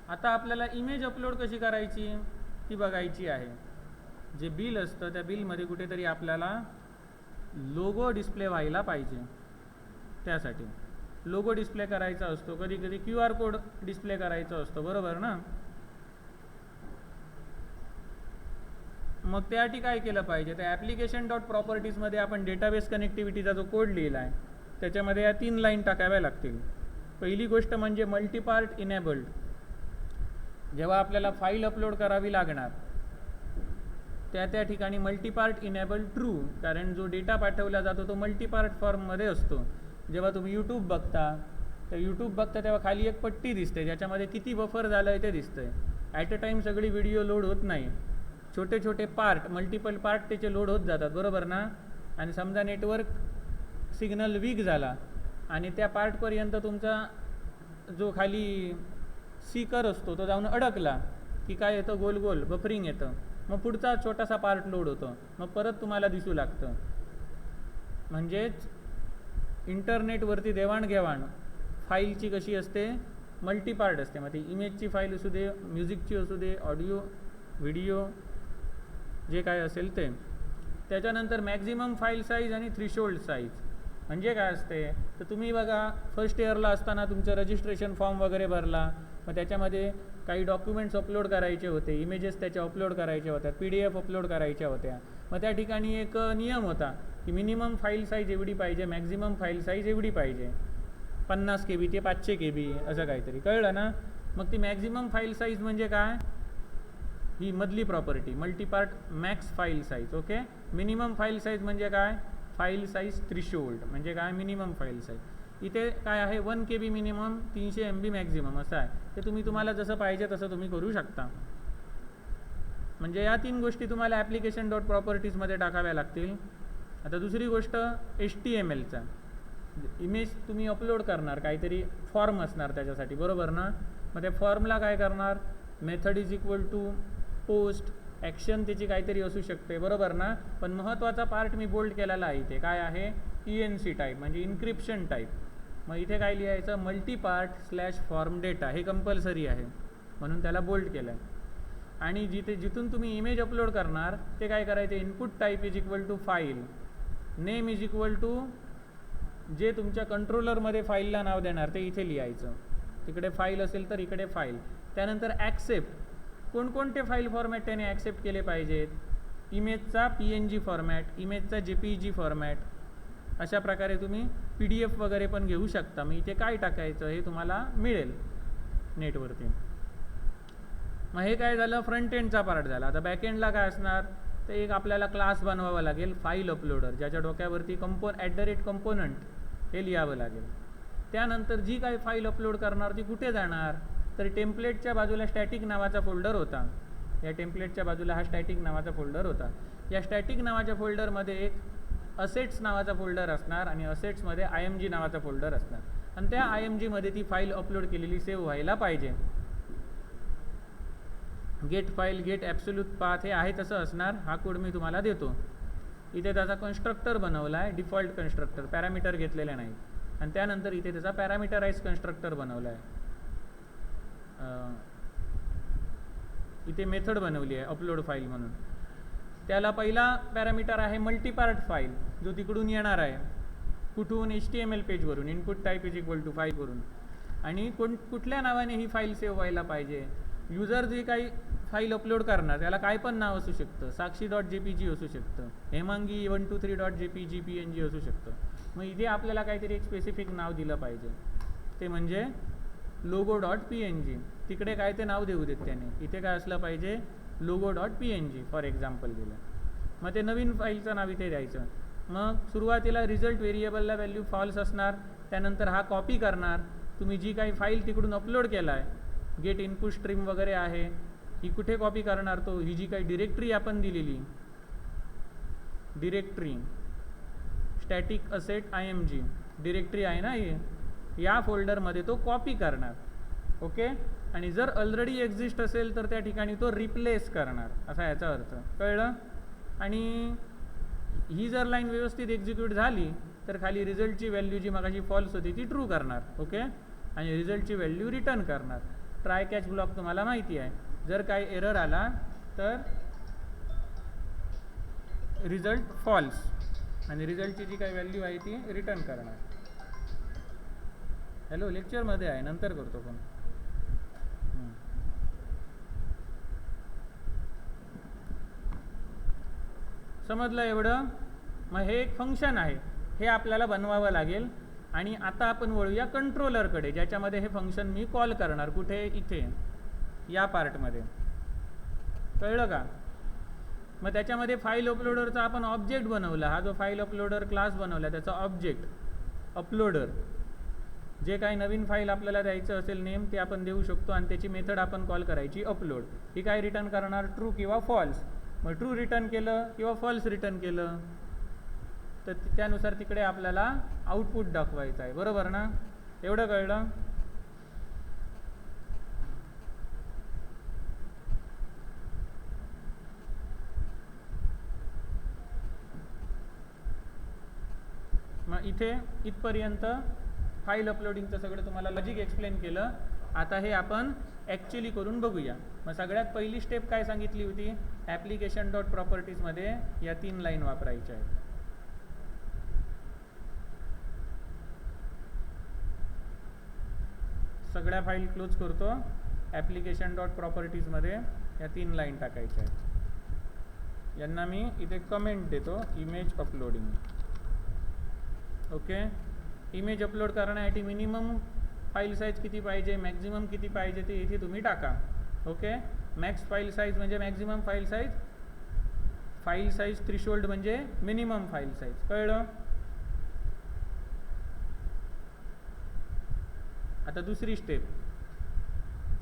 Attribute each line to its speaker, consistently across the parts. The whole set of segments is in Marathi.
Speaker 1: आता आपल्याला इमेज अपलोड कशी करायची ती बघायची आहे. जे बिल असतं त्या बिलमध्ये कुठेतरी आपल्याला लोगो डिस्प्ले व्हायला पाहिजे. त्यासाठी लोगो डिस्प्ले करायचा असतो, कधी कधी QR कोड डिस्प्ले करायचा असतो, बरोबर ना. मग त्यासाठी काय केलं पाहिजे, तर ॲप्लिकेशन डॉट प्रॉपर्टीजमध्ये आपण डेटाबेस कनेक्टिव्हिटीचा जो कोड लिहिला आहे त्याच्यामध्ये या 3 लाईन टाकाव्या लागतील. पहिली गोष्ट म्हणजे मल्टीपार्ट इनेबल्ड. जेव्हा आपल्याला फाईल अपलोड करावी लागणार त्या ठिकाणी मल्टीपार्ट इनेबल ट्रू, कारण जो डेटा पाठवला जातो तो मल्टीपार्ट फॉर्ममध्ये असतो. जेव्हा तुम्ही यूट्यूब बघता तेव्हा खाली एक पट्टी दिसते ज्याच्यामध्ये किती बफर झालं आहे ते दिसतंय. ॲट अ टाईम सगळी व्हिडिओ लोड होत नाही, छोटे छोटे पार्ट, मल्टिपल पार्ट त्याचे लोड होत जातात, बरोबर ना. आणि समजा नेटवर्क सिग्नल वीक झाला आणि त्या पार्टपर्यंत तुमचा जो खाली सीकर असतो तो जाऊन अडकला की काय येतं, गोल गोल बफरिंग येतं. मग पुढचा छोटासा पार्ट लोड होतो, मग परत तुम्हाला दिसू लागतं. म्हणजेच इंटरनेटवरती देवाणघेवाण फाईलची कशी असते, मल्टीपार्ट असते. मग ती इमेजची फाईल असू दे, म्युझिकची असू दे, ऑडिओ व्हिडिओ जे काय असेल ते. त्याच्यानंतर मॅक्झिमम फाईल साईज आणि थ्रीशोल्ड साईज म्हणजे काय असते, तर तुम्ही बघा फर्स्ट इयरला असताना तुमचं रजिस्ट्रेशन फॉर्म वगैरे भरला, मग त्याच्यामध्ये काही डॉक्युमेंट्स अपलोड करायचे होते, इमेजेस त्याच्या अपलोड करायच्या होत्या, PDF अपलोड करायच्या होत्या. मग त्या ठिकाणी एक नियम होता की मिनिमम फाईल साईज एवढी पाहिजे, मॅक्झिमम फाईल साईज एवढी पाहिजे, 50 KB ते 500 KB असं काहीतरी, कळलं ना. मग ती मॅक्झिमम फाईल साईज म्हणजे काय, ही मधली property multipart max file size. Okay. Minimum file size म्हणजे काय, फाईल साईज थ्रीशोल्ड म्हणजे काय, मिनिमम फाईल साईज. इथे काय आहे, 1 KB मिनिमम, 300 MB मॅक्झिमम असं आहे. ते तुम्हाला जसं पाहिजे तसं तुम्ही करू शकता. म्हणजे या 3 गोष्टी तुम्हाला ॲप्लिकेशन डॉट प्रॉपर्टीजमध्ये टाकाव्या लागतील. आता दुसरी गोष्ट HTMLचा. इमेज तुम्ही अपलोड करणार, काहीतरी फॉर्म असणार त्याच्यासाठी, बरोबर ना. मग त्या फॉर्मला काय करणार, method is equal to post, action त्याची काहीतरी असू शकते, बरोबर ना. पण महत्त्वाचा पार्ट मी बोल्ड केलेला आहे इथे, काय आहे, ENC टाईप म्हणजे इन्क्रिप्शन टाईप. मग इथे काय लिहायचं, मल्टीपार्ट / फॉर्म डेटा, हे कंपल्सरी आहे म्हणून त्याला बोल्ड केलं आहे. आणि जिथून तुम्ही इमेज अपलोड करणार ते काय करायचं, input type is equal to file, name is equal to जे तुमच्या कंट्रोलरमध्ये फाईलला नाव देणार ते इथे लिहायचं. तिकडे फाईल असेल तर इकडे फाईल. त्यानंतर ॲक्सेप्ट, कोणकोणते फाईल फॉर्मॅट त्याने ॲक्सेप्ट केले पाहिजेत, इमेजचा PNG फॉर्मॅट, इमेजचा JPEG फॉर्मॅट. अशा प्रकारे तुम्ही PDF वगैरे पण घेऊ शकता. मग इथे काय टाकायचं हे तुम्हाला मिळेल नेटवरती. मग हे काय झालं, फ्रंट एंडचा पार्ट झाला. आता बॅक एंडला काय असणार, तर एक आपल्याला क्लास बनवावा लागेल, फाईल अपलोडर, ज्याच्या डोक्यावरती @component हे लिहावं लागेल. त्यानंतर जी काही फाईल अपलोड करणार ती कुठे जाणार, तर टेम्पलेटच्या बाजूला स्टॅटिक नावाचा फोल्डर होता. या टेम्पलेटच्या बाजूला हा स्टॅटिक नावाचा फोल्डर होता. या स्टॅटिक नावाच्या फोल्डरमध्ये एक असेट्स नावाचा फोल्डर असणार आणि असेट्समध्ये IMG नावाचा फोल्डर असणार. आणि त्या IMGमध्ये ती फाईल अपलोड केलेली सेव्ह व्हायला पाहिजे. Get file, get absolute path हे आहे तसं असणार. हा कोड मी तुम्हाला देतो. इथे त्याचा कन्स्ट्रक्टर बनवला आहे, डिफॉल्ट कन्स्ट्रक्टर, पॅरामीटर घेतलेले नाही. आणि त्यानंतर इथे त्याचा पॅरामीटराइज कन्स्ट्रक्टर बनवला आहे. इथे मेथड बनवली आहे अपलोड फाईल म्हणून. त्याला पहिला पॅरामीटर आहे मल्टीपार्ट फाईल, जो तिकडून येणार आहे, कुठून, HTML पेजवरून, input type is equal to file करून. आणि कुठल्या नावाने ही फाईल सेव्ह व्हायला पाहिजे, युजर जे काही फाईल अपलोड करणार त्याला काय पण नाव असू शकतं, साक्षी.jpg असू शकतं, हेमांगी 123.jpg PNG असू शकतं. मग इथे आपल्याला काहीतरी एक स्पेसिफिक नाव दिलं पाहिजे, ते म्हणजे logo.png. तिकडे काय ते नाव देऊ देत त्याने, इथे काय असलं पाहिजे, logo.png फॉर एक्झाम्पल दिलं. मग ते नवीन फाईलचं नाव इथे द्यायचं. मग सुरुवातीला रिझल्ट व्हेरिएबलला व्हॅल्यू फॉल्स असणार. त्यानंतर हा कॉपी करणार, तुम्ही जी काही फाईल तिकडून अपलोड केला आहे, गेट इनपुट स्ट्रीम वगैरे आहे, ही कुठे कॉपी करणार, तो ही जी काही डिरेक्टरी आपण दिलेली, directory static asset IMG directory आहे ना ही, या फोल्डरमध्ये तो कॉपी करणार. ओके. आणि जर ऑलरेडी एक्झिस्ट असेल तर त्या ठिकाणी तो रिप्लेस करणार, असा याचा अर्थ, कळलं. आणि ही जर लाईन व्यवस्थित एक्झिक्यूट झाली तर खाली रिझल्टची व्हॅल्यू जी मगाशी फॉल्स होती ती ट्रू करणार. ओके. आणि रिझल्टची व्हॅल्यू रिटर्न करणार. ट्राय कॅच ब्लॉक तुम्हाला माहिती आहे. जर काही एरर आला तर रिझल्ट फॉल्स आणि रिझल्टची जी काही व्हॅल्यू आहे ती रिटर्न करणार. हॅलो, लेक्चरमध्ये आहे, नंतर करतो पण. समजलं एवढं? मग हे एक फंक्शन आहे, हे आपल्याला बनवावं लागेल. आणि आता आपण वळूया कंट्रोलरकडे, ज्याच्यामध्ये हे फंक्शन मी कॉल करणार. कुठे? इथे या पार्टमध्ये. कळलं का? मग त्याच्यामध्ये फाईल अपलोडरचा आपण ऑब्जेक्ट बनवला. हा जो फाईल अपलोडर क्लास बनवला त्याचा ऑब्जेक्ट अपलोडर, जे काही नवीन फाईल आपल्याला द्यायचं असेल नेम ते आपण देऊ शकतो आणि त्याची मेथड आपण कॉल करायची अपलोड. ही काय रिटर्न करणार? ट्रू किंवा फॉल्स. मग ट्रू रिटर्न केलं किंवा फॉल्स रिटर्न केलं तर त्यानुसार तिकडे आपल्याला आउटपुट दाखवायचं आहे. बरोबर ना? एवढं कळलं? मग इथे इथपर्यंत फाईल अपलोडिंगचं सगळं तुम्हाला लॉजिक एक्सप्लेन केलं. आता हे आपण ॲक्च्युली करून बघूया. मग सगळ्यात पहिली स्टेप काय सांगितली होती? ॲप्लिकेशन डॉट प्रॉपर्टीजमध्ये या 3 लाईन वापरायच्या आहेत. सगळ्या फाईल क्लोज करतो. ॲप्लिकेशन डॉट प्रॉपर्टीजमध्ये या 3 लाईन टाकायच्या आहेत. यांना मी इथे कमेंट देतो, image uploading. Okay. Image upload करण्यासाठी मिनिमम फाईल साईज किती पाहिजे, मॅक्झिमम किती पाहिजे ते इथे तुम्ही टाका. ओके. मॅक्स फाईल साईज म्हणजे maximum file size, file size threshold म्हणजे मिनिमम फाईल साईज. कळलं? आता दुसरी स्टेप,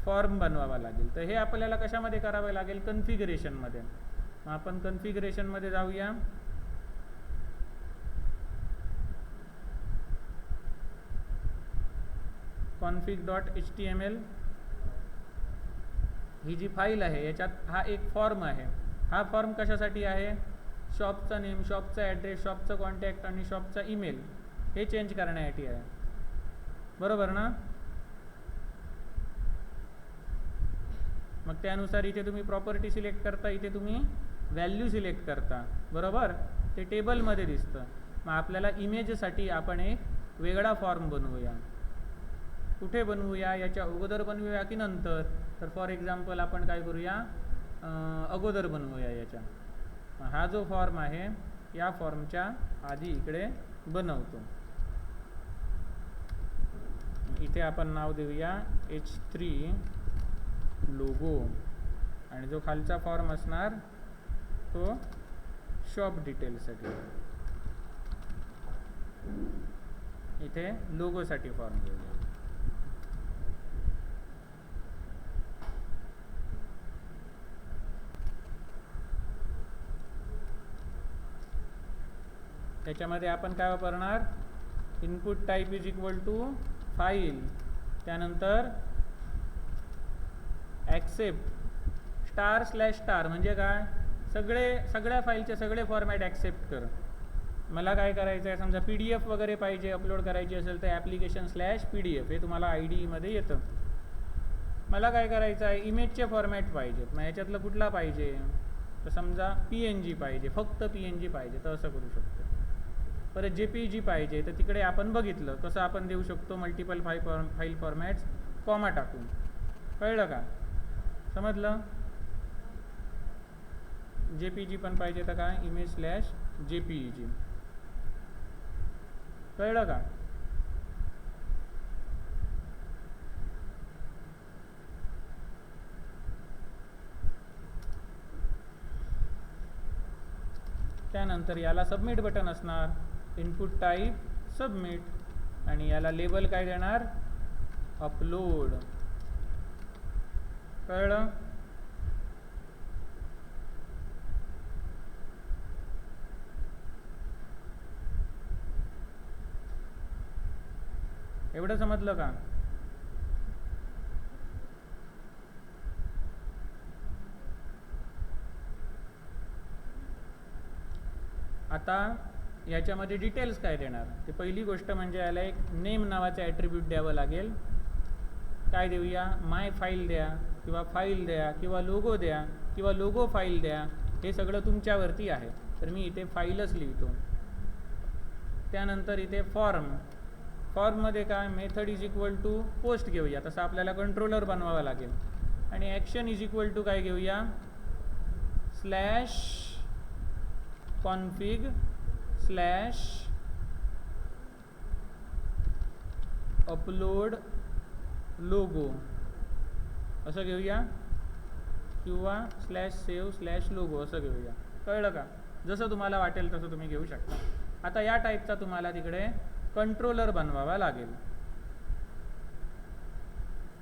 Speaker 1: फॉर्म बनवावा लागेल. तर हे आपल्याला कशामध्ये करावं लागेल? कन्फिगरेशनमध्ये. आपण कन्फिगरेशनमध्ये जाऊया. config.html ही जी फाईल आहे याच्यात हा एक फॉर्म आहे. हा फॉर्म कशासाठी आहे? शॉपचा नेम, शॉपचा ॲड्रेस, शॉपचा कॉन्टॅक्ट आणि शॉपचा ईमेल हे चेंज करण्यासाठी आहे. बरोबर ना? मग त्यानुसार इथे तुम्ही प्रॉपर्टी सिलेक्ट करता, इथे तुम्ही व्हॅल्यू सिलेक्ट करता. बरोबर? ते टेबलमध्ये दिसतं. मग आपल्याला इमेजसाठी आपण एक वेगळा फॉर्म बनवूया. कुठे बनवूया? याच्या अगोदर बनवूया की नंतर? तर फॉर एक्झाम्पल आपण काय करूया? अगोदर बनवूया याच्या. हा जो फॉर्म आहे या फॉर्मच्या आधी इकडे बनवतो. इथे आपण नाव देऊया H3 लोगो आणि जो खालचा फॉर्म असणार तो शॉप डिटेल्ससाठी. इथे लोगोसाठी फॉर्म देऊया. त्याच्यामध्ये आपण काय वापरणार? Input type is equal to file, त्यानंतर ॲक्सेप्ट स्टार/स्टार म्हणजे काय? सगळ्या फाईलचे सगळे फॉर्मॅट ॲक्सेप्ट कर. मला काय करायचं आहे? समजा PDF वगैरे पाहिजे अपलोड करायची असेल तर ॲप्लिकेशन/PDF हे तुम्हाला IDEमध्ये येतं. मला काय करायचं आहे? इमेजचे फॉर्मॅट पाहिजेत. मग याच्यातलं कुठला पाहिजे? तर समजा PNG पाहिजे, फक्त PNG पाहिजे तर असं करू शकतो. परत JPEG पाहिजे तर तिकडे आपण बघितलं कसं आपण देऊ शकतो मल्टिपल फाईल फॉर्मॅट्स कॉमा टाकून. कळलं का? समजलं? JPEG पण पाहिजे तर काय? image/JPEG. कळलं का? त्यानंतर याला सबमिट बटन असणार. इनपुट टाईप सबमिट आणि याला लेबल काय देणार? अपलोड. कळलं? एवढं समजलं का? आता याच्यामध्ये डिटेल्स काय देणार? ते पहिली गोष्ट म्हणजे याला एक नेम नावाचं ॲट्रिब्यूट द्यावं लागेल. काय देऊया, माय फाईल द्या किंवा फाईल द्या किंवा लोगो द्या किंवा लोगो फाईल द्या, हे सगळं तुमच्यावरती आहे. तर मी इथे फाईलच लिहितो. त्यानंतर इथे फॉर्ममध्ये काय, method is equal to post घेऊया, तसं आपल्याला कंट्रोलर बनवावा लागेल. आणि ॲक्शन इज इक्वल टू काय घेऊया, slash config slash upload logo असं घेऊया किंवा स्लॅश सेव्ह स्लॅश लोगो असं घेऊया. कळलं का? जसं तुम्हाला वाटेल तसं तुम्ही घेऊ शकता. आता या टाईपचा तुम्हाला तिकडे कंट्रोलर बनवावा लागेल.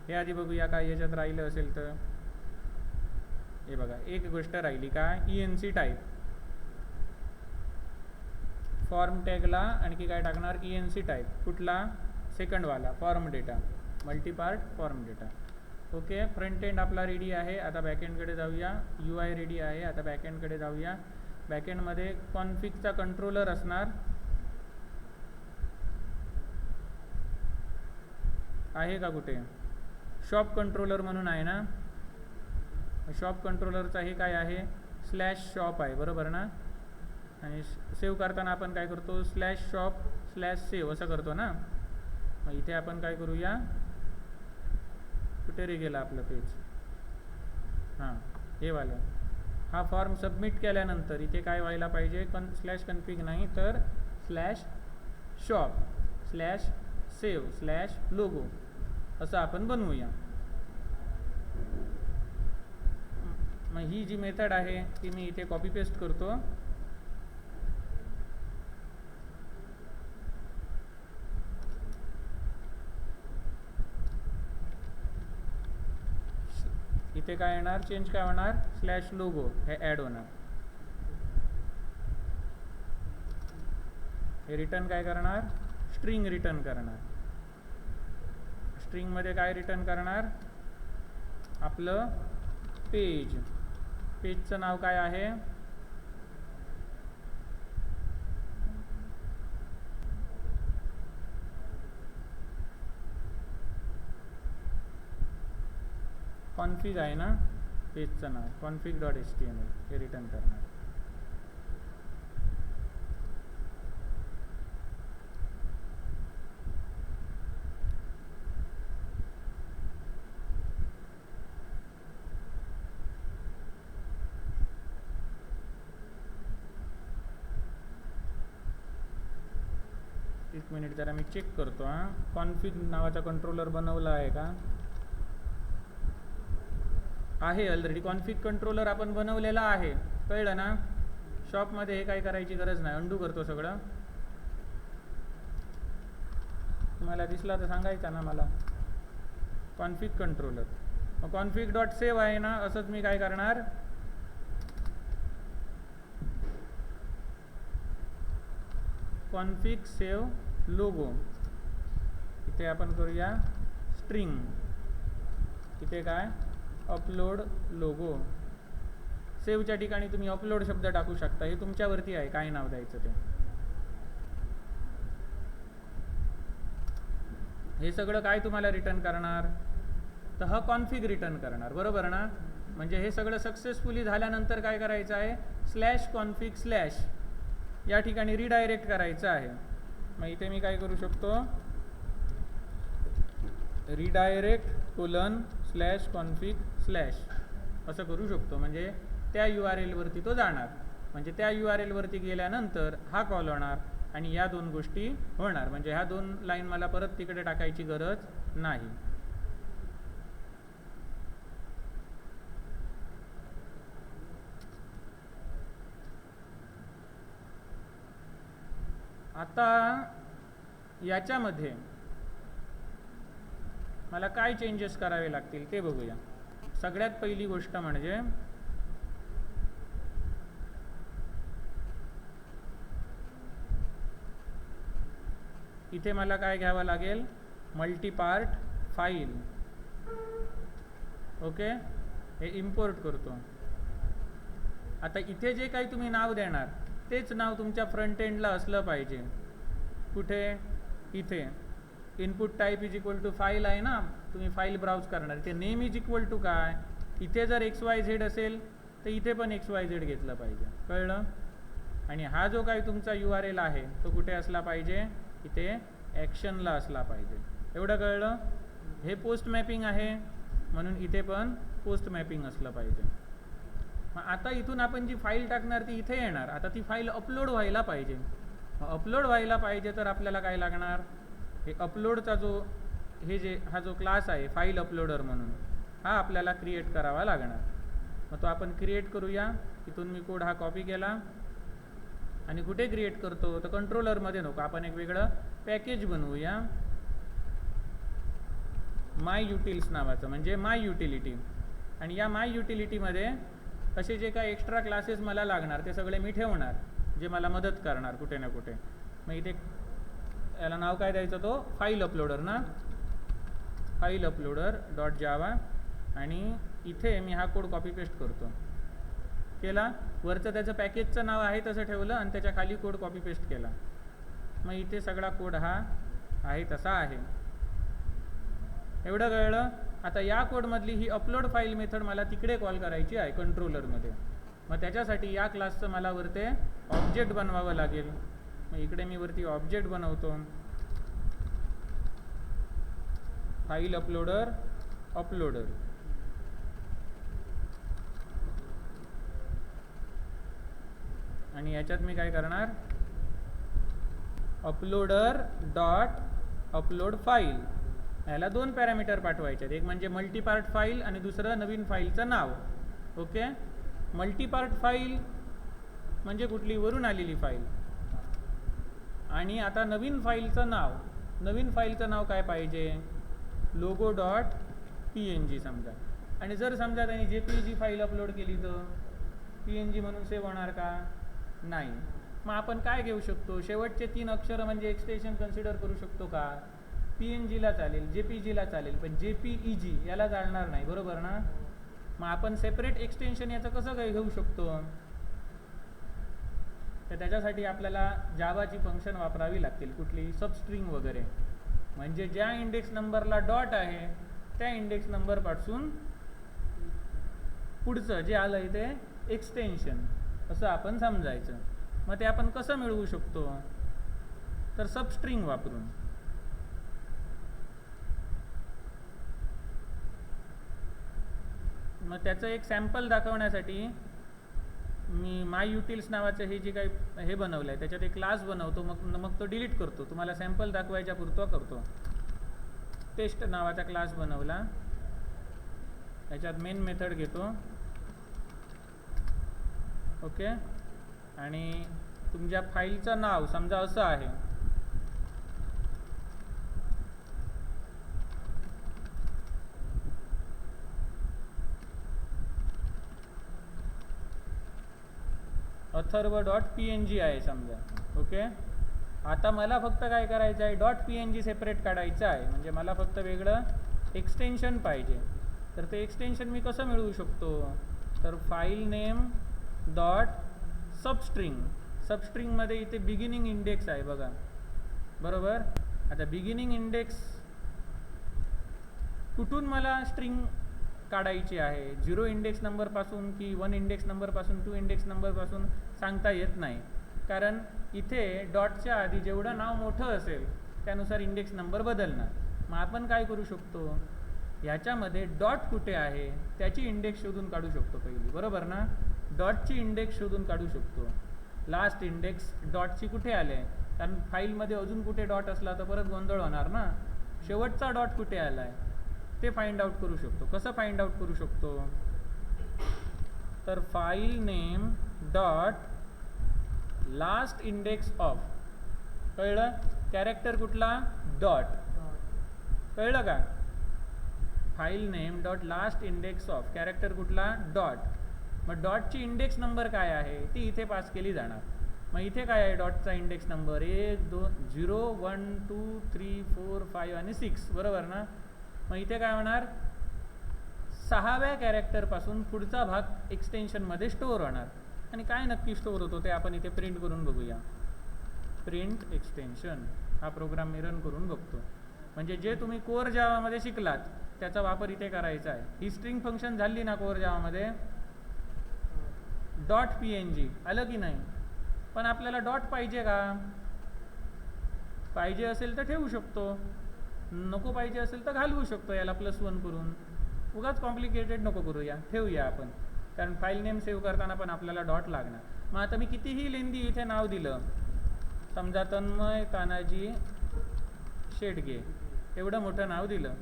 Speaker 1: हे आधी बघूया काय याच्यात राहिलं असेल तर. हे बघा, एक गोष्ट राहिली काय, ENC टाईप. फॉर्म टॅगला आणखी काय टाकणार, ENC टाईप. कुठला, सेकंडवाला, form data, multipart form data. Okay, front end आपला रेडी आहे. आता बॅकएंडकडे जाऊया. UI रेडी आहे. आता बॅकएंडकडे जाऊया. बॅकएंडमध्ये कॉन्फिगचा कंट्रोलर असणार आहे का कुठे, शॉप कंट्रोलर म्हणून आहे ना. शॉप कंट्रोलरचा हे काय आहे, स्लॅश शॉप आहे, बरोबर ना. आणि सेव्ह करताना आपण काय करतो, स्लॅश शॉप स्लॅश सेव्ह असं करतो ना. मग इथे आपण काय करूया, कुठे रे गेला आपलं पेज, हां हे वालं. हा फॉर्म सबमिट केल्यानंतर इथे काय व्हायला पाहिजे, स्लॅश कन्फिग नाही तर slash shop slash save slash logo असं आपण बनवूया. मग ही जी मेथड आहे ती मी इथे कॉपी पेस्ट करतो. इथे काय येणार, चेंज काय होणार, स्लॅश लोगो हे ॲड होणार. हे रिटर्न काय करणार, स्ट्रिंग रिटर्न करणार. स्ट्रिंगमध्ये काय रिटर्न करणार, आपलं पेज. पेजचं नाव काय आहे, कॉन्फिग आहे ना, पेजचं नाव config.html हे रिटर्न करणार. एक मिनिट जरा मी चेक करतो. हां, कॉन्फिग नावाचा कंट्रोलर बनवला आहे का, आहे ऑलरेडी. कॉन्फिग कंट्रोलर आपण बनवलेला आहे, कळलं ना. शॉपमध्ये हे काय करायची गरज नाही, अंडू करतो सगळं. तुम्हाला दिसला तर सांगायचा ना मला. कॉन्फिग कंट्रोलर, मग कॉन्फिग डॉट सेव्ह आहे ना, असंच मी काय करणार, कॉन्फिग सेव्ह लोगो. इथे आपण करूया स्ट्रिंग, इथे काय अपलोड लोगो. सेव्हच्या ठिकाणी तुम्ही अपलोड शब्द टाकू शकता, हे तुमच्यावरती आहे काय नाव द्यायचं ते. हे सगळं काय तुम्हाला रिटर्न करणार, तर हा कॉन्फिग रिटर्न करणार, बरोबर ना. म्हणजे हे सगळं सक्सेसफुली झाल्यानंतर काय करायचं आहे, स्लॅश कॉन्फिग स्लॅश या ठिकाणी रिडायरेक्ट करायचं आहे. मग इथे मी काय करू शकतो, redirect colon slash config slash असं करू शकतो. म्हणजे त्या URL वरती तो जाणार. म्हणजे त्या URL वरती गेल्यानंतर हा कॉल होणार आणि या दोन गोष्टी होणार. म्हणजे ह्या दोन लाईन मला परत तिकडे टाकायची गरज नाही. आता याच्यामध्ये मला काय चेंजेस करावे लागतील ते बघूया. सगळ्यात पहिली गोष्ट म्हणजे इथे मला काय घ्यावं लागेल, मल्टीपार्ट फाईल. ओके, हे इम्पोर्ट करतो. आता इथे जे काही तुम्ही नाव देणार तेच नाव तुमच्या फ्रंट एंडला असलं पाहिजे. कुठे, इथे input type is equal to file आहे ना, तुम्ही फाईल ब्राउज करणार. इथे नेम इज इक्वल टू काय, इथे जर XYZ असेल तर इथे पण XYZ घेतलं पाहिजे. कळलं? आणि हा जो काही तुमचा URL आहे तो कुठे असला पाहिजे, इथे ॲक्शनला असला पाहिजे. एवढं कळलं? हे पोस्ट मॅपिंग आहे म्हणून इथे पण पोस्ट मॅपिंग असलं पाहिजे. मग आता इथून आपण जी फाईल टाकणार ती इथे येणार. आता ती फाईल अपलोड व्हायला पाहिजे. मग अपलोड व्हायला पाहिजे तर आपल्याला काय लागणार, हे अपलोडचा जो हा जो क्लास आहे फाईल अपलोडर म्हणून, हा आपल्याला क्रिएट करावा लागणार. मग तो आपण क्रिएट करूया. इथून मी कोड हा कॉपी केला आणि कुठे क्रिएट करतो तर कंट्रोलरमध्ये नको, आपण एक वेगळं पॅकेज बनवूया माय युटिल्स नावाचं, म्हणजे माय युटिलिटी. आणि या माय युटिलिटीमध्ये असे जे काही एक्स्ट्रा क्लासेस मला लागणार ते सगळे मी ठेवणार, जे मला मदत करणार कुठे ना कुठे. मग इथे याला नाव काय द्यायचं, तो फाईल अपलोडर ना, फाईल अपलोडर डॉट जावा. आणि इथे मी हा कोड कॉपी पेस्ट करतो. केला. वरचं त्याचं पॅकेजचं नाव आहे तसं ठेवलं आणि त्याच्या खाली कोड कॉपी पेस्ट केला. मग इथे सगळा कोड हा आहे तसा आहे. एवढं कळलं? आता या कोडमधली ही अपलोड फाईल मेथड मला तिकडे कॉल करायची आहे कंट्रोलरमध्ये. मग त्याच्यासाठी या क्लासचं मला वरते ऑब्जेक्ट बनवावं लागेल. मग इकडे मी वरती ऑब्जेक्ट बनवतो, फाईल अपलोडर अपलोडर. आणि याच्यात मी काय करणार, अपलोडर डॉट अपलोड फाईल. याला 2 पॅरामीटर पाठवायचे आहेत, एक म्हणजे मल्टीपार्ट फाईल आणि दुसरं नवीन फाईलचं नाव. ओके. मल्टीपार्ट फाईल म्हणजे कुठली, वरून आलेली फाईल. आणि आता नवीन फाईलचं नाव, नवीन फाईलचं नाव काय पाहिजे, लोगो डॉट PNG समजा. आणि जर समजा त्यांनी JPG फाईल अपलोड केली तर PNG म्हणून सेव्ह होणार का, नाही. मग आपण काय घेऊ शकतो, शेवटचे 3 अक्षर म्हणजे एक्सटेन्शन कन्सिडर करू शकतो का, PNGला चालेल, JPGला चालेल, पण JPEG याला चालणार नाही, बरोबर ना. मग आपण सेपरेट एक्सटेन्शन याचं कसं काय घेऊ शकतो, तर त्याच्यासाठी आपल्याला जावाची फंक्शन वापरावी लागतील. कुठली, सबस्ट्रिंग वगैरे. म्हणजे ज्या इंडेक्स नंबरला डॉट आहे त्या इंडेक्स नंबरपासून पुढचं जे आलं आहे ते एक्सटेन्शन असं आपण समजायचं. मग ते आपण कसं मिळवू शकतो, तर सबस्ट्रिंग वापरून. मग त्याचं एक सॅम्पल दाखवण्यासाठी मी माय युटिल्स नावाचं हे जे काही हे बनवलं आहे त्याच्यात एक क्लास बनवतो, मग तो डिलीट करतो. तुम्हाला सॅम्पल दाखवायच्या पुरतो करतो. टेस्ट नावाचा क्लास बनवला, त्याच्यात मेन मेथड घेतो. ओके. आणि तुमच्या फाईलचं नाव समजा असं आहे, अथर्व डॉट PNG आहे समजा. ओके. आता मला फक्त काय करायचं आहे, डॉट PNG सेपरेट काढायचं आहे, म्हणजे मला फक्त वेगळं एक्सटेन्शन पाहिजे. तर ते एक्सटेन्शन मी कसं मिळवू शकतो, तर फाईल नेम डॉट सबस्ट्रिंग. सबस्ट्रिंगमध्ये इथे बिगिनिंग इंडेक्स आहे बघा, बरोबर. आता बिगिनिंग इंडेक्स कुठून मला स्ट्रिंग काढायची आहे, 0 इंडेक्स नंबरपासून की 1 इंडेक्स नंबरपासून 2 इंडेक्स नंबरपासून सांगता येत नाही, कारण इथे डॉटच्या आधी जेवढं नाव मोठं असेल त्यानुसार इंडेक्स नंबर बदलणार. मग आपण काय करू शकतो, ह्याच्यामध्ये डॉट कुठे आहे त्याची इंडेक्स शोधून काढू शकतो पहिली, बरोबर ना. डॉटची इंडेक्स शोधून काढू शकतो. लास्ट इंडेक्स डॉटची कुठे आले, कारण फाईलमध्ये अजून कुठे डॉट असला तर परत गोंधळ होणार ना. शेवटचा डॉट कुठे आला आहे ते फाइंड आउट करू शकतो. कसं फाइंड आउट करू शकतो, तर file name dot last index of. कळलं, कॅरेक्टर कुठला, डॉट. कळलं का, file name dot last index of, character कुठला, डॉट. मग डॉटची इंडेक्स नंबर काय आहे ती इथे पास केली जाणार. मग इथे काय आहे डॉटचा इंडेक्स नंबर 1 2 0 1 2 3 4 5 आणि 6, बरोबर ना. मग इथे काय होणार, 6व्या कॅरेक्टरपासून पुढचा भाग एक्सटेन्शनमध्ये स्टोअर होणार. आणि काय नक्की स्टोअर होतो ते आपण इथे प्रिंट करून बघूया. प्रिंट एक्सटेन्शन हा प्रोग्राम मी रन करून बघतो. म्हणजे जे तुम्ही कोर जावामध्ये शिकलात त्याचा वापर इथे करायचा आहे. ही स्ट्रिंग फंक्शन झाली ना कोर जावामध्ये, डॉट PNG आलं की नाही. पण आपल्याला डॉट पाहिजे का? पाहिजे असेल तर ठेवू शकतो, नको पाहिजे असेल तर घालवू शकतो याला +1 करून. उगाच कॉम्प्लिकेटेड नको करूया, ठेवूया आपण, कारण फाईल नेम सेव्ह करताना पण आपल्याला डॉट लागणार. मग आता मी कितीही लेंदी इथे नाव दिलं, समजा तन्मय तानाजी शेडगे एवढं मोठं नाव दिलं,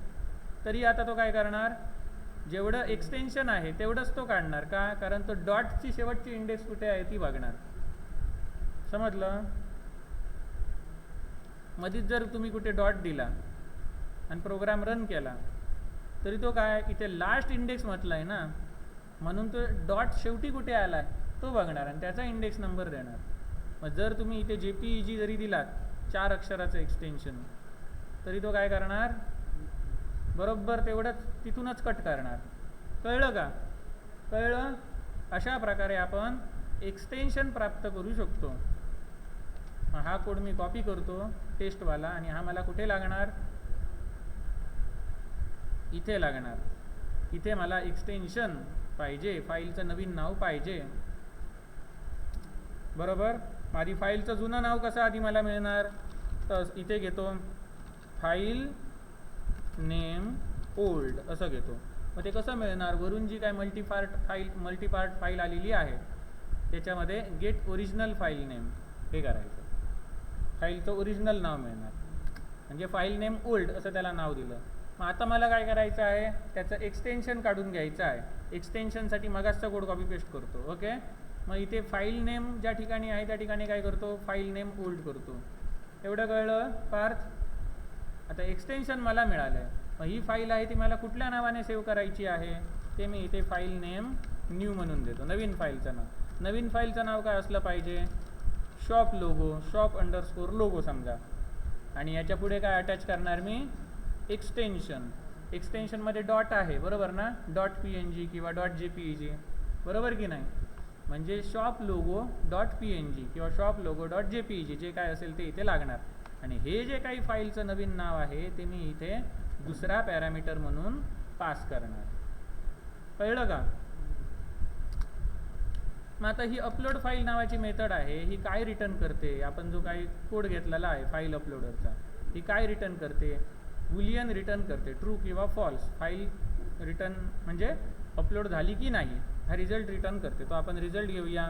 Speaker 1: तरी आता तो काय करणार, जेवढं एक्सटेन्शन आहे तेवढंच तो काढणार. का? कारण तो डॉटची शेवटची इंडेक्स कुठे आहे ती बघणार. समजलं? मधीच जर तुम्ही कुठे डॉट दिला आणि प्रोग्राम रन केला तरी तो काय, इथे लास्ट इंडेक्स म्हटलं आहे ना, म्हणून तो डॉट शेवटी कुठे आला आहे तो बघणार आणि त्याचा इंडेक्स नंबर देणार. मग जर तुम्ही इथे JPEG जरी दिलात 4 अक्षराचं एक्सटेन्शन, तरी तो काय करणार, बरोबर तेवढंच तिथूनच कट करणार. कळलं का? कळलं? अशा प्रकारे आपण एक्सटेन्शन प्राप्त करू शकतो. हा कोड मी कॉपी करतो टेस्टवाला, आणि हा मला कुठे लागणार, इथे लागणार. इथे मला एक्सटेन्शन पाहिजे, फाईलचं नवीन नाव पाहिजे, बरोबर. माझी फाईलचं जुनं नाव कसं आधी मला मिळणार, तर इथे घेतो फाईल नेम ओल्ड असं घेतो. मग ते कसं मिळणार, वरून जी काय मल्टीपार्ट फाईल आलेली आहे त्याच्यामध्ये गेट ओरिजिनल फाईल नेम हे करायचं, फाईलचं ओरिजिनल नाव मिळणार. म्हणजे फाईल नेम ओल्ड असं त्याला नाव दिलं. मग आता मला काय करायचं आहे, त्याचं एक्सटेन्शन काढून घ्यायचं आहे. एक्सटेन्शनसाठी मगाचचा कोड कॉपी पेस्ट करतो. ओके, मग इथे फाईल नेम ज्या ठिकाणी आहे त्या ठिकाणी काय करतो, फाईल नेम ओल्ड करतो. एवढं कळलं पार्थ? आता एक्सटेन्शन मला मिळालं आहे. मग ही फाईल आहे ती मला कुठल्या नावाने सेव्ह करायची आहे, ते मी इथे फाईल नेम न्यू म्हणून देतो. नवीन फाईलचं नाव, नवीन फाईलचं नाव काय असलं पाहिजे, shop logo, shop underscore logo समजा. आणि याच्या पुढे काय अटॅच करणार मी, एक्सटेन्शन. एक्सटेन्शनमध्ये डॉट आहे, बरोबर ना, .png किंवा .jpeg, बरोबर की नाही. म्हणजे शॉप लोगो .png किंवा शॉप लोगो .jpeg जे काय असेल ते इथे लागणार. आणि हे जे काही फाईलचं नवीन नाव आहे ते मी इथे दुसरा पॅरामीटर म्हणून पास करणार. कळलं का? मग आता ही अपलोड फाईल नावाची मेथड आहे, ही काय रिटर्न करते, आपण जो काही कोड घेतलेला आहे फाईल अपलोडरचा, ही काय रिटर्न करते, बुलियन रिटर्न करते, ट्रू किंवा फॉल्स. फाईल रिटर्न म्हणजे अपलोड झाली की नाही हा रिझल्ट रिटर्न करते. तो आपण रिझल्ट घेऊया,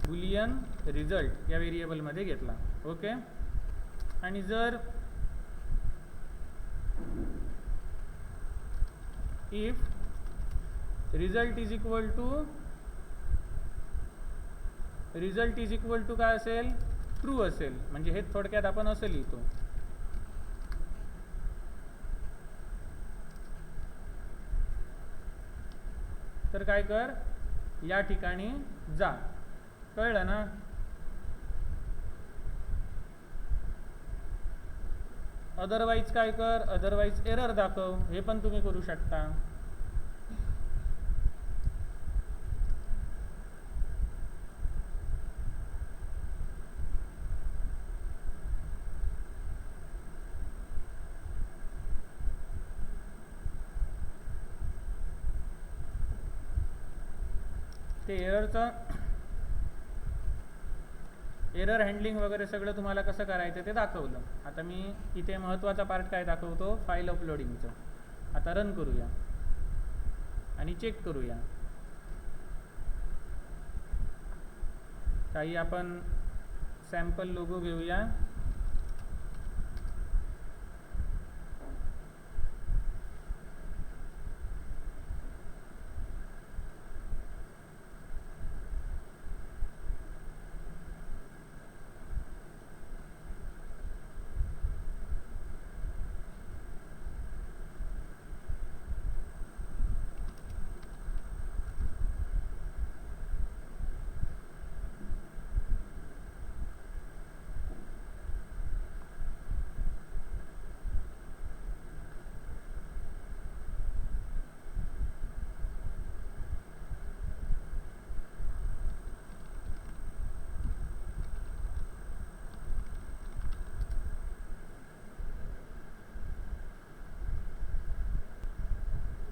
Speaker 1: बुलियन रिझल्ट या व्हेरिएबलमध्ये घेतला. ओके, आणि जर if result is equal to काय असेल, ट्रू असेल, म्हणजे हे थोडक्यात आपण असं लिहितो, तर काय कर, या ठिकाणी जा. कळलं ना? अदरवाईज काय कर, अदरवाईज एरर दाखव, हे पण तुम्ही करू शकता. ते एरर हँडलिंग वगैरे सगळं तुम्हाला कसं करायचं ते दाखवलं. आता मी इथे महत्त्वाचा पार्ट काय दाखवतो, फाईल अपलोडिंगचं. आता रन करूया आणि चेक करूया. काही आपण सॅम्पल लोगो घेऊया.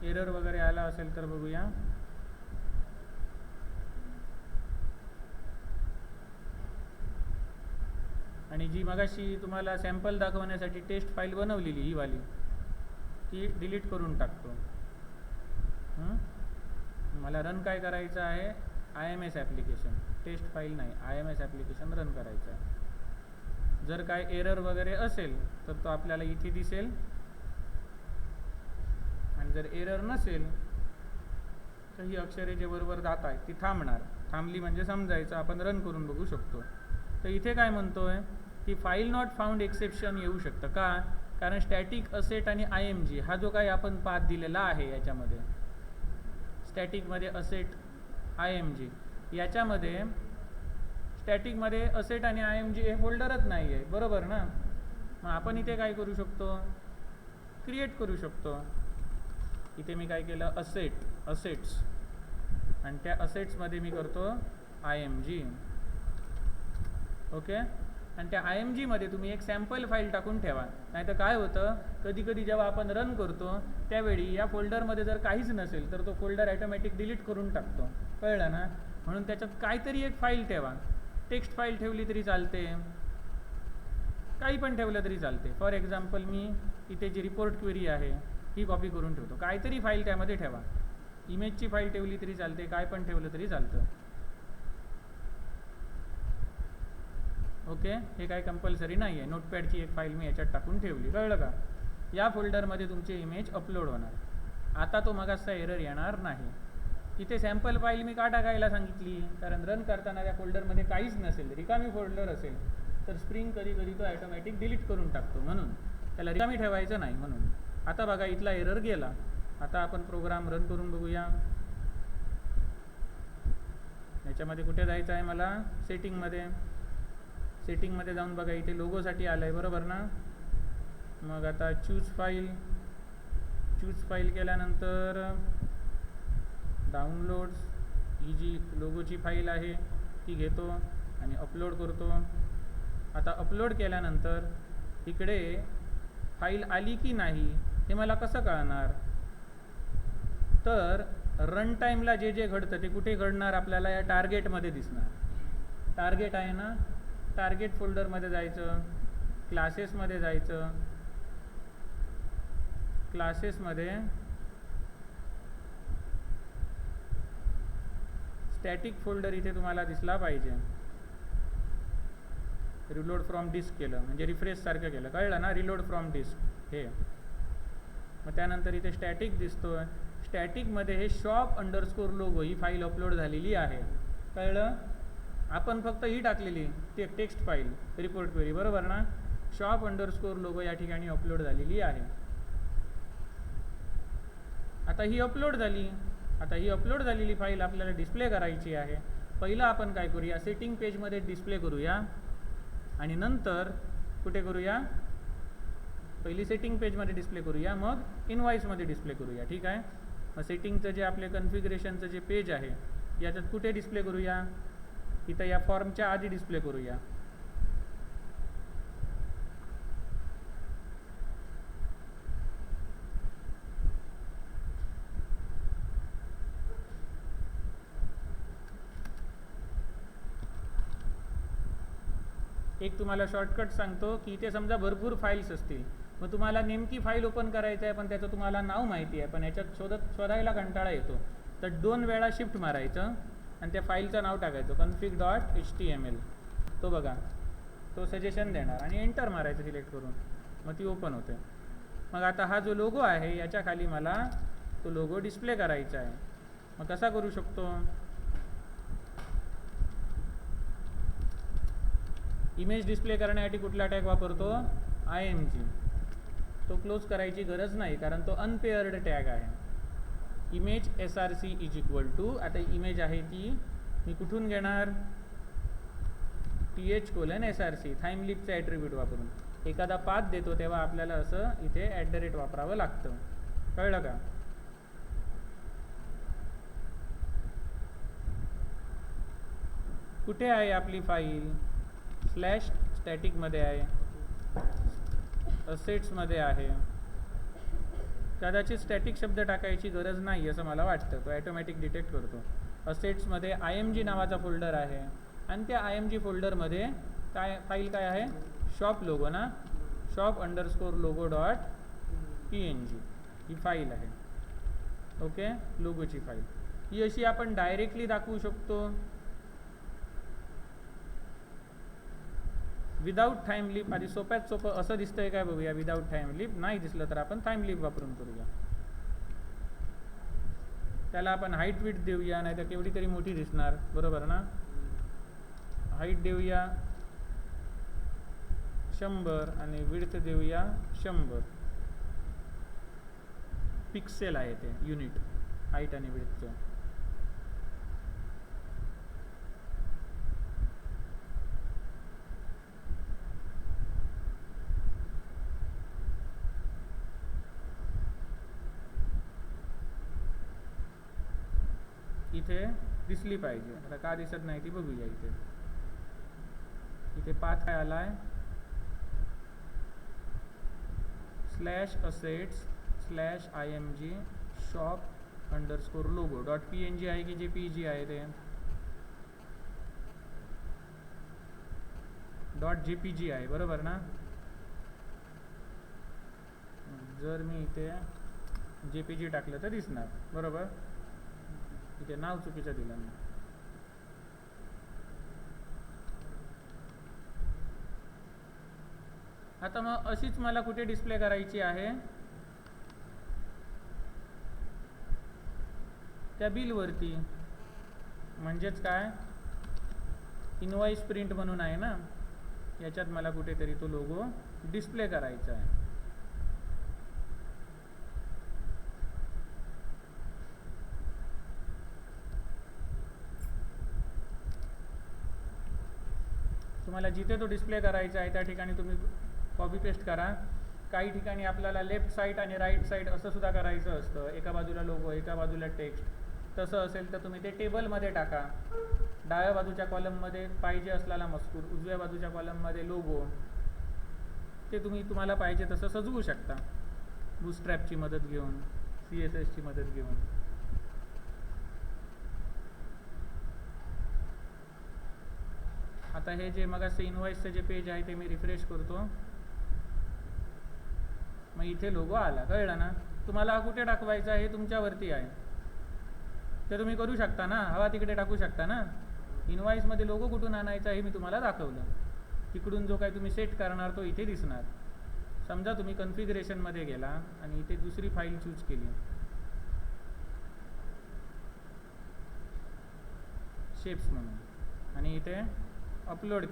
Speaker 1: एरर वगैरे आला असेल तर बघूया. आणि जी मगाशी तुम्हाला सॅम्पल दाखवण्यासाठी टेस्ट फाईल बनवलेली ही वाली ती डिलीट करून टाकतो. मला रन काय करायचं आहे, IMS ॲप्लिकेशन, टेस्ट फाईल नाही, IMS ॲप्लिकेशन रन करायचं आहे. जर काय एरर वगैरे असेल तर तो आपल्याला इथे दिसेल, आणि जर एरर नसेल तर ही अक्षरे जे बरोबर जात आहेत ती थांबणार. थांबली म्हणजे समजायचं आपण रन करून बघू शकतो. तर इथे काय म्हणतोय की फाईल नॉट फाउंड एक्सेप्शन येऊ शकतं. का? कारण स्टॅटिक असेट आणि IMG हा जो काही आपण पाथ दिलेला आहे याच्यामध्ये, स्टॅटिकमध्ये असेट IMG, याच्यामध्ये स्टॅटिकमध्ये असेट आणि IMG हे फोल्डरच नाही आहे, बरोबर ना. मग आपण इथे काय करू शकतो, क्रिएट करू शकतो. इथे मी काय केलं, असेट्स, आणि त्या असेट्समध्ये मी करतो IMG. ओके. आणि त्या IMG मध्ये तुम्ही एक सॅम्पल फाईल टाकून ठेवा. नाही तर काय होतं, कधी कधी जेव्हा आपण रन करतो त्यावेळी या फोल्डरमध्ये जर काहीच नसेल तर तो फोल्डर ॲटोमॅटिक डिलीट करून टाकतो. कळलं ना. म्हणून त्याच्यात काहीतरी एक फाईल ठेवा. टेक्स्ट फाईल ठेवली तरी चालते, काही पण ठेवलं तरी चालते. फॉर एक्झाम्पल मी इथे जी रिपोर्ट क्वेरी आहे ही कॉपी करून ठेवतो. काहीतरी फाईल त्यामध्ये ठेवा. इमेजची फाईल ठेवली तरी चालते, काय पण ठेवलं तरी चालतं. ओके. हे काय कंपल्सरी नाही आहे. नोटपॅडची एक फाईल मी याच्यात टाकून ठेवली. कळलं का. या फोल्डरमध्ये तुमची इमेज अपलोड होणार. आता तो मगाचा एरर येणार नाही. इथे सॅम्पल फाईल मी का टाकायला सांगितली, कारण रन करताना त्या फोल्डरमध्ये काहीच नसेल, रिकामी फोल्डर असेल तर स्प्रिंग कधी कधी तो ॲटोमॅटिक डिलीट करून टाकतो. म्हणून त्याला रिकामी ठेवायचं नाही. म्हणून आता बघा इथला एरर गेला. आता आपण प्रोग्राम रन करून बघूया. याच्यामध्ये कुठे जायचं आहे मला, सेटिंगमध्ये जाऊन बघा इथे लोगोसाठी आलं आहे, बरोबर ना. मग आता चूज फाईल केल्यानंतर डाउनलोड्स ही जी लोगोची फाईल आहे ती घेतो आणि अपलोड करतो. आता अपलोड केल्यानंतर इकडे फाईल आली की नाही हे मला कसं कळणार, तर रन टाईमला जे जे घडतं ते कुठे घडणार, आपल्याला या टार्गेटमध्ये दिसणार. टार्गेट आहे ना, टार्गेट फोल्डरमध्ये जायचं, क्लासेसमध्ये जायचं, क्लासेसमध्ये स्टॅटिक फोल्डर इथे तुम्हाला दिसला पाहिजे. रिलोड फ्रॉम डिस्क केलं म्हणजे रिफ्रेश सारखं केलं, कळलं ना. रिलोड फ्रॉम डिस्क हे. मग त्यानंतर इथे स्टॅटिक दिसतोय. स्टॅटिकमध्ये हे shop_ लोगो ही फाईल अपलोड झालेली आहे. कळलं. आपण फक्त ही टाकलेली ते टेक्स्ट फाईल रिपोर्ट क्वेरी, बरोबर ना. shop_ लोगो या ठिकाणी अपलोड झालेली आहे. आता ही अपलोड झाली. आता ही अपलोड झालेली फाईल आपल्याला डिस्प्ले करायची आहे. पहिलं आपण काय करूया, सेटिंग पेजमध्ये डिस्प्ले करूया आणि नंतर कुठे करूया, पहिली सेटिंग पेजमध्ये डिस्प्ले करूया, मग इनवाईसमध्ये डिस्प्ले करूया. ठीक आहे. मग सेटिंगचं जे आपले कन्फिगरेशनचं जे पेज आहे याच्यात कुठे डिस्प्ले करूया, इथं या फॉर्मच्या आधी डिस्प्ले करूया. एक तुम्हाला शॉर्टकट सांगतो की इथे समजा भरपूर फाईल्स असतील, मग तुम्हाला नेमकी फाईल ओपन करायचं आहे पण त्याचं तुम्हाला नाव माहिती आहे पण याच्यात शोधायला कंटाळा येतो, तर 2 वेळा शिफ्ट मारायचं आणि त्या फाईलचं नाव टाकायचं config.html. तो बघा तो सजेशन देणार आणि एंटर मारायचं सिलेक्ट करून, मग ती ओपन होते. मग आता हा जो लोगो आहे याच्या खाली मला तो लोगो डिस्प्ले करायचा आहे. मग कसा करू शकतो, इमेज डिस्प्ले करण्यासाठी कुठला टॅग वापरतो, IMG. तो क्लोज करायची गरज नाही कारण तो अनपेअर्ड टॅग आहे. इमेज src = आता इमेज आहे ती मी कुठून घेणार, th:\src थाईमलिपचा ॲट्रिब्यूट वापरून. एखादा पाथ देतो तेव्हा आपल्याला असं इथे @ वापरावं लागतं. कळलं का. कुठे आहे आपली फाईल, /स्टॅटिकमध्ये आहे, असेट्समध्ये आहे, कदाचित स्टॅटिक शब्द टाकायची गरज नाही असं मला वाटतं, तो ॲटोमॅटिक डिटेक्ट करतो. असेट्समध्ये IMG नावाचा फोल्डर आहे आणि त्या IMG फोल्डरमध्ये काय फाईल काय आहे, शॉप लोगो ना, shop_logo.png ही फाईल आहे. ओके, लोगोची फाईल ही अशी आपण डायरेक्टली दाखवू शकतो विदाऊट टाईम लिप. आधी सोप्यात सोपं असं दिसतंय काय बघूया. विदाऊट टाईम लिप नाही दिसलं तर आपण टाईम लिप वापरून करूया. त्याला आपण हाईट विड्थ देऊया, नाही तर केवढी तरी मोठी दिसणार, बरोबर ना. हाईट देऊया 100 आणि विड्थ देऊया 100 पिक्सेल आहे ते युनिट हाईट आणि विड्थचं. इथे दिसली पाहिजे. आता का दिसत नाही ती बघूया. इथे पाथ काय आला आहे, /assets/img shop_logo.png आहे की JPG आहे ते .jpg आहे, बरोबर ना. जर मी इथे JPG टाकलं तर दिसणार, बरोबर. इथे नाव चुकीचं दिलं मी. आता मग अशीच मला कुठे डिस्प्ले करायची आहे, त्या बिलवरती. म्हणजेच काय, इनवॉइस प्रिंट म्हणून आहे ना, याच्यात मला कुठेतरी तो लोगो डिस्प्ले करायचा आहे. तुम्हाला जिथे तो डिस्प्ले करायचा आहे त्या ठिकाणी तुम्ही कॉपी पेस्ट करा. काही ठिकाणी आपल्याला लेफ्ट साईड आणि राईट साईड असं सुद्धा करायचं असतं, एका बाजूला लोगो एका बाजूला टेक्स्ट. तसं असेल तर तुम्ही ते टेबलमध्ये टाका. डाव्या बाजूच्या कॉलममध्ये पाहिजे असलेला मजकूर, उजव्या बाजूच्या कॉलममध्ये लोगो, ते तुम्हाला पाहिजे तसं सजवू शकता बूटस्ट्रॅपची मदत घेऊन, CSSची मदत घेऊन. आता हे जे मगाचं इनवॉइसचं जे पेज आहे ते मी रिफ्रेश करतो. मग इथे लोगो आला, कळलं ना. तुम्हाला कुठे टाकवायचा आहे तुमच्यावरती आहे, ते तुम्ही करू शकता ना, हवा तिकडे टाकू शकता ना. इनवॉइसमध्ये लोगो कुठून आणायचा हे मी तुम्हाला दाखवलं. तिकडून जो काही तुम्ही सेट करणार तो इथे दिसणार. समजा तुम्ही कन्फिगरेशनमध्ये गेला आणि इथे दुसरी फाईल चूज केली, शेप्स म्हणून, आणि इथे अपलोड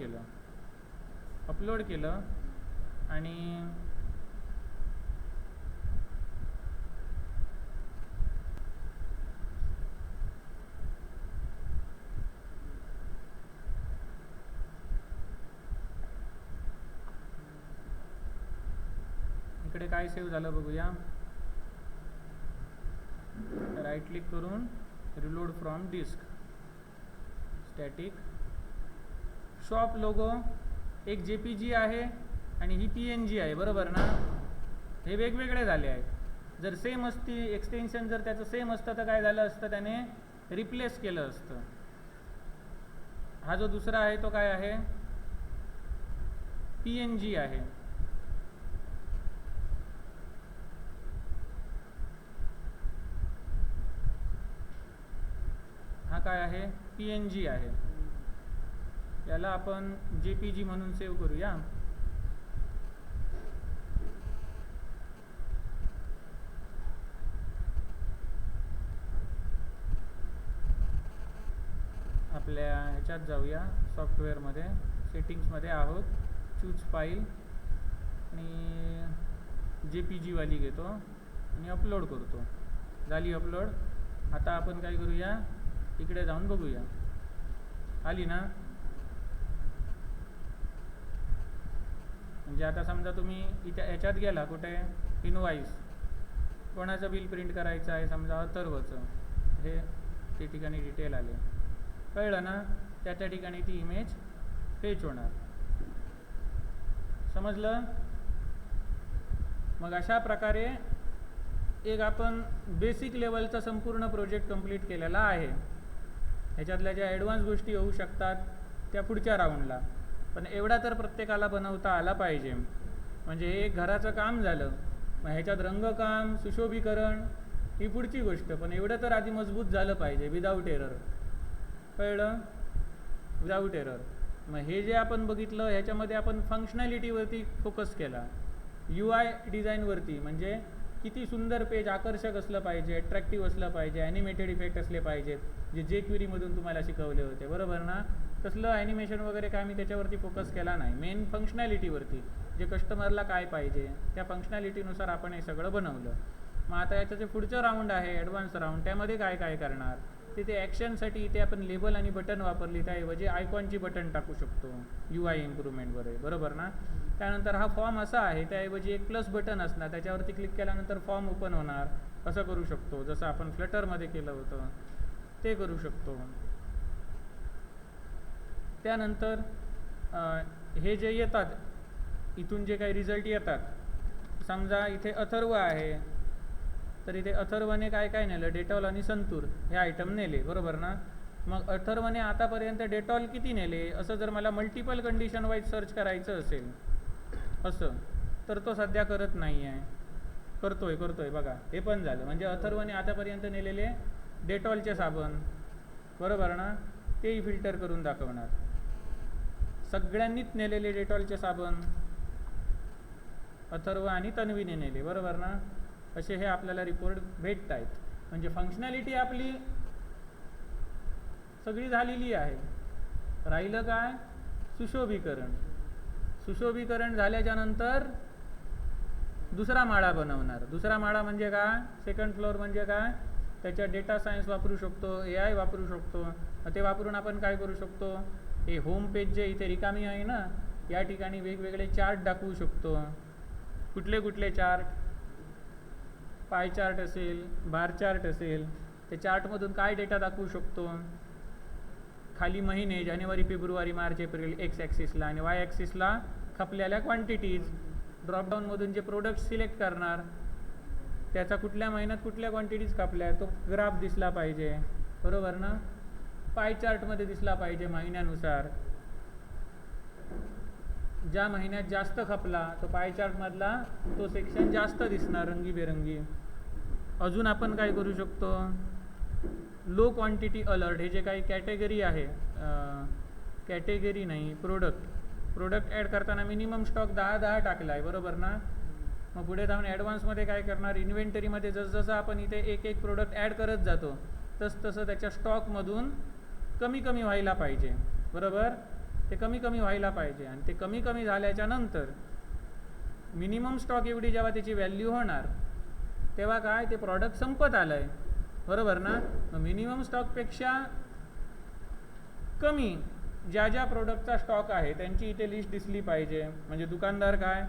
Speaker 1: केलं आणि इकडे काय सेव्ह झालं बघूया. राईट क्लिक करून reload from disk, static shop logo. एक JPG आहे आणि ही PNG आहे, बरोबर ना. हे वेगवेगळे झाले आहेत. जर सेम असती एक्सटेन्शन, जर त्याचं सेम असतं तर काय झालं असतं, त्याने रिप्लेस केलं असतं. हा जो दुसरा आहे तो काय आहे, PNG आहे. हा काय आहे, PNG आहे. याला आपण JPG म्हणून सेव्ह करूया. आपल्या ह्याच्यात जाऊया, सॉफ्टवेअरमध्ये सेटिंग्समध्ये आहोत, चूज फाईल आणि JPG वाली घेतो आणि अपलोड करतो. झाली अपलोड. आता आपण काय करूया, इकडे जाऊन बघूया, आली ना. म्हणजे आता समजा तुम्ही इथे ह्याच्यात गेला, कुठे, इनवॉइस, कोणाचं बिल प्रिंट करायचं आहे, समजा अथर्वचं, हे ते ठिकाणी डिटेल आले, कळलं ना. त्या ठिकाणी ती इमेज फेच होणार. समजलं. मग अशा प्रकारे एक आपण बेसिक लेवलचा संपूर्ण प्रोजेक्ट कंप्लीट केलेला आहे. ह्याच्यातल्या ज्या ॲडव्हान्स गोष्टी होऊ शकतात त्या पुढच्या राऊंडला, पण एवढा तर प्रत्येकाला बनवता आला पाहिजे. म्हणजे हे घराचं काम झालं, मग ह्याच्यात रंगकाम, सुशोभीकरण ही पुढची गोष्ट, पण एवढं तर आधी मजबूत झालं पाहिजे विदाऊट एरर. कळलं? Without error. मग हे जे आपण बघितलं ह्याच्यामध्ये आपण फंक्शनॅलिटीवरती फोकस केला, UI डिझाईनवरती. म्हणजे किती सुंदर पेज, आकर्षक असलं पाहिजे, अट्रॅक्टिव्ह असलं पाहिजे, ॲनिमेटेड इफेक्ट असले पाहिजेत, जे क्वेरीमधून तुम्हाला शिकवले होते, बरोबर ना? तसलं ॲनिमेशन वगैरे काय मी त्याच्यावरती फोकस केला नाही. मेन फंक्शनॅलिटीवरती, जे कस्टमरला काय पाहिजे त्या फंक्शनॅलिटीनुसार आपण हे सगळं बनवलं. मग आता याचं जे पुढचं राऊंड आहे, ॲडव्हान्स राऊंड, त्यामध्ये काय काय करणार? तिथे ॲक्शनसाठी इथे आपण लेबल आणि बटन वापरली, त्याऐवजी आयकॉनची बटन टाकू शकतो UI इम्प्रूव्हमेंटवर, बरोबर ना? त्यानंतर हा फॉर्म असा आहे, त्याऐवजी एक प्लस बटन असणार, त्याच्यावरती क्लिक केल्यानंतर फॉर्म ओपन होणार. असं करू शकतो, जसं आपण फ्लटरमध्ये केलं होतं ते करू शकतो. त्यानंतर हे जे येतात इथून जे काही रिझल्ट येतात, समजा इथे अथर्व आहे, तर इथे अथर्वने काय काय नेलं, डेटॉल आणि संतूर हे आयटम नेले, बरोबर ना? मग अथर्वने आतापर्यंत डेटॉल किती नेले असं जर मला मल्टिपल कंडिशन वाईज सर्च करायचं असेल असं, तर तो सध्या करत नाही आहे. करतोय बघा, हे पण झालं. म्हणजे अथर्वने आतापर्यंत नेलेले डेटॉलचे साबण, बरोबर ना, तेही फिल्टर करून दाखवणार. सगळ्यांनीच नेलेले डेटॉलचे साबण अथर्व आणि तन्वीने नेले, बरोबर ना? असे हे आपल्याला रिपोर्ट भेटत आहेत. म्हणजे फंक्शनॅलिटी आपली सगळी झालेली आहे. राहिलं काय? सुशोभीकरण. सुशोभीकरण झाल्याच्या नंतर दुसरा माळा बनवणार. दुसरा माळा म्हणजे काय? सेकंड फ्लोअर म्हणजे काय? त्याच्यात डेटा सायन्स वापरू शकतो, AI वापरू शकतो. ते वापरून आपण काय करू शकतो? हे होम पेज जे इथे रिकामी आहे ना, या ठिकाणी वेगवेगळे चार्ट दाखवू शकतो. कुठले कुठले चार्ट? पाय चार्ट असेल, बार चार्ट असेल, ते चार्टमधून काय डेटा दाखवू शकतो? खाली महिने, जानेवारी, फेब्रुवारी, मार्च, एप्रिल एक्स ॲक्सिसला, आणि वाय ॲक्सिसला खपलेल्या क्वांटिटीज. ड्रॉपडाऊनमधून जे प्रोडक्ट सिलेक्ट करणार त्याचा कुठल्या महिन्यात कुठल्या क्वांटिटीज खपल्या तो ग्राफ दिसला पाहिजे, बरोबर ना? पाय चार्टमध्ये दिसला पाहिजे महिन्यानुसार. ज्या महिन्यात जास्त खपला तो पाय चार्टमधला तो सेक्शन जास्त दिसणार, रंगीबेरंगी. अजून आपण काय करू शकतो? लो क्वांटिटी अलर्ट, हे जे काही कॅटेगरी आहे, कॅटेगरी नाही, प्रोडक्ट ॲड करताना मिनिमम स्टॉक 10 टाकला आहे, बरोबर ना? मग पुढे जाऊन ॲडव्हान्समध्ये काय करणार? इन्व्हेंटरीमध्ये जसं आपण इथे एक प्रोडक्ट ॲड करत जातो तसं त्याच्या स्टॉकमधून कमी व्हायला पाहिजे, बरोबर? ते कमी व्हायला पाहिजे. आणि ते कमी झाल्याच्या नंतर मिनिमम स्टॉक एवढी जेव्हा त्याची व्हॅल्यू होणार तेव्हा काय? ते प्रॉडक्ट संपत आलं आहे, बरोबर ना? मग मिनिमम स्टॉकपेक्षा कमी ज्या प्रोडक्टचा स्टॉक आहे त्यांची इथे लिस्ट दिसली पाहिजे. म्हणजे दुकानदार काय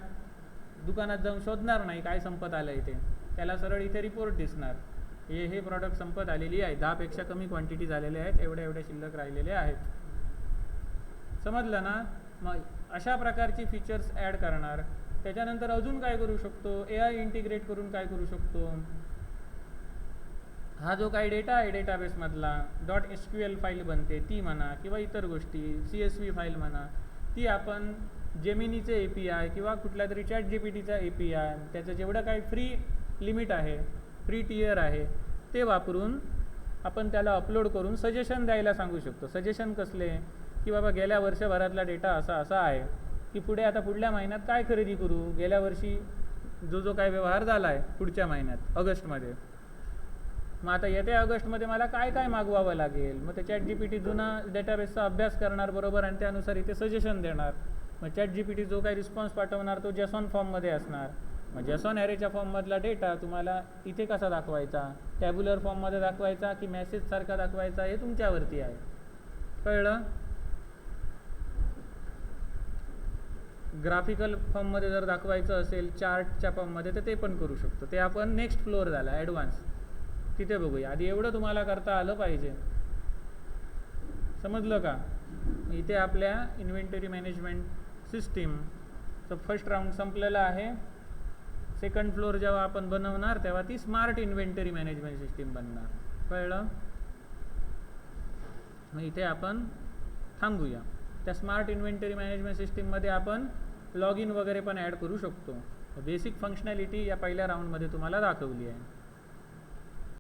Speaker 1: दुकानात जाऊन शोधणार नाही काय संपत आलं इथे, त्याला सरळ इथे रिपोर्ट दिसणार, हे प्रॉडक्ट संपत आलेली आहे, 10 पेक्षा कमी क्वांटिटी झालेले आहेत, एवढ्या शिल्लक राहिलेले आहेत. समजलं ना? मग अशा प्रकारची फीचर्स ॲड करणार. त्याच्यानंतर अजून काय करू शकतो? AI इंटिग्रेट करून काय करू शकतो? हा जो काही डेटा आहे डेटाबेसमधला .SQL फाईल बनते ती म्हणा, किंवा इतर गोष्टी CSV फाईल म्हणा, ती आपण जेमिनीचे API किंवा कुठल्या तरी ChatGPTचा API, त्याचं जेवढं काही फ्री लिमिट आहे, फ्री टियर आहे, ते वापरून आपण त्याला अपलोड करून सजेशन द्यायला सांगू शकतो. सजेशन कसले? की बाबा गेल्या वर्षभरातला डेटा असा आहे की पुढे आता पुढल्या महिन्यात काय खरेदी करू, गेल्या वर्षी जो काय व्यवहार झाला आहे पुढच्या महिन्यात ऑगस्टमध्ये, मग आता येत्या ऑगस्टमध्ये मला काय मागवावं लागेल. मग ते ChatGPT जुना डेटाबेसचा अभ्यास करणार, बरोबर, आणि त्यानुसार इथे सजेशन देणार. मग ChatGPT जो काही रिस्पॉन्स पाठवणार तो JSON फॉर्ममध्ये असणार. मग JSON ॲरेच्या फॉर्ममधला डेटा तुम्हाला इथे कसा दाखवायचा? टॅब्युलर फॉर्ममध्ये दाखवायचा की मेसेजसारखा दाखवायचा, हे तुमच्यावरती आहे. कळलं? ग्राफिकल फॉर्ममध्ये जर दाखवायचं असेल, चार्टच्या फॉर्ममध्ये, तर ते पण करू शकतो. ते आपण नेक्स्ट फ्लोअर झाला ॲडव्हान्स, तिथे बघूया. आधी एवढं तुम्हाला करता आलं पाहिजे. समजलं का? इथे आपल्या इन्व्हेंटरी मॅनेजमेंट सिस्टीमचं फर्स्ट राऊंड संपलेला आहे. सेकंड फ्लोअर जेव्हा आपण बनवणार तेव्हा ती स्मार्ट इन्व्हेंटरी मॅनेजमेंट सिस्टीम बनणार. कळलं? मग इथे आपण थांबूया. त्या स्मार्ट इन्व्हेंटरी मॅनेजमेंट सिस्टीममध्ये आपण लॉग इन वगैरे पण ॲड करू शकतो. बेसिक फंक्शनॅलिटी या पहिल्या राऊंडमध्ये तुम्हाला दाखवली आहे.